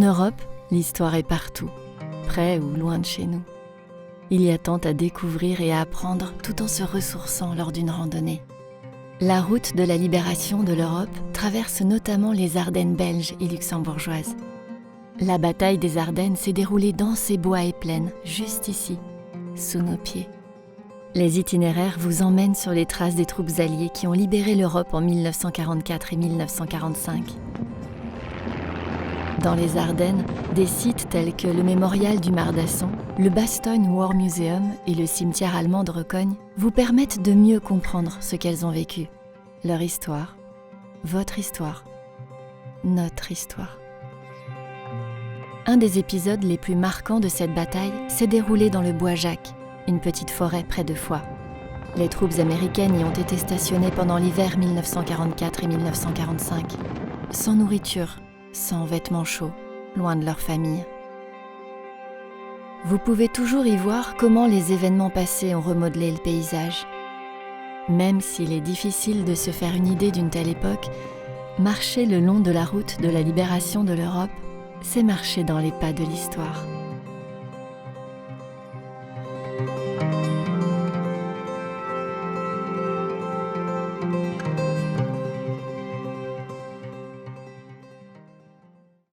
Europe, l'histoire est partout, près ou loin de chez nous. Il y a tant à découvrir et à apprendre tout en se ressourçant lors d'une randonnée. La route de la libération de l'Europe traverse notamment les Ardennes belges et luxembourgeoises. La bataille des Ardennes s'est déroulée dans ces bois et plaines, juste ici, sous nos pieds. Les itinéraires vous emmènent sur les traces des troupes alliées qui ont libéré l'Europe en 1944 et 1945. Dans les Ardennes, des sites tels que le mémorial du Mardasson, le Bastogne War Museum et le cimetière allemand de Recogne vous permettent de mieux comprendre ce qu'elles ont vécu. Leur histoire, votre histoire, notre histoire. Un des épisodes les plus marquants de cette bataille s'est déroulé dans le bois Jacques, une petite forêt près de Foix. Les troupes américaines y ont été stationnées pendant l'hiver 1944 et 1945, sans nourriture, sans vêtements chauds, loin de leur famille. Vous pouvez toujours y voir comment les événements passés ont remodelé le paysage. Même s'il est difficile de se faire une idée d'une telle époque, marcher le long de la route de la libération de l'Europe, c'est marcher dans les pas de l'histoire.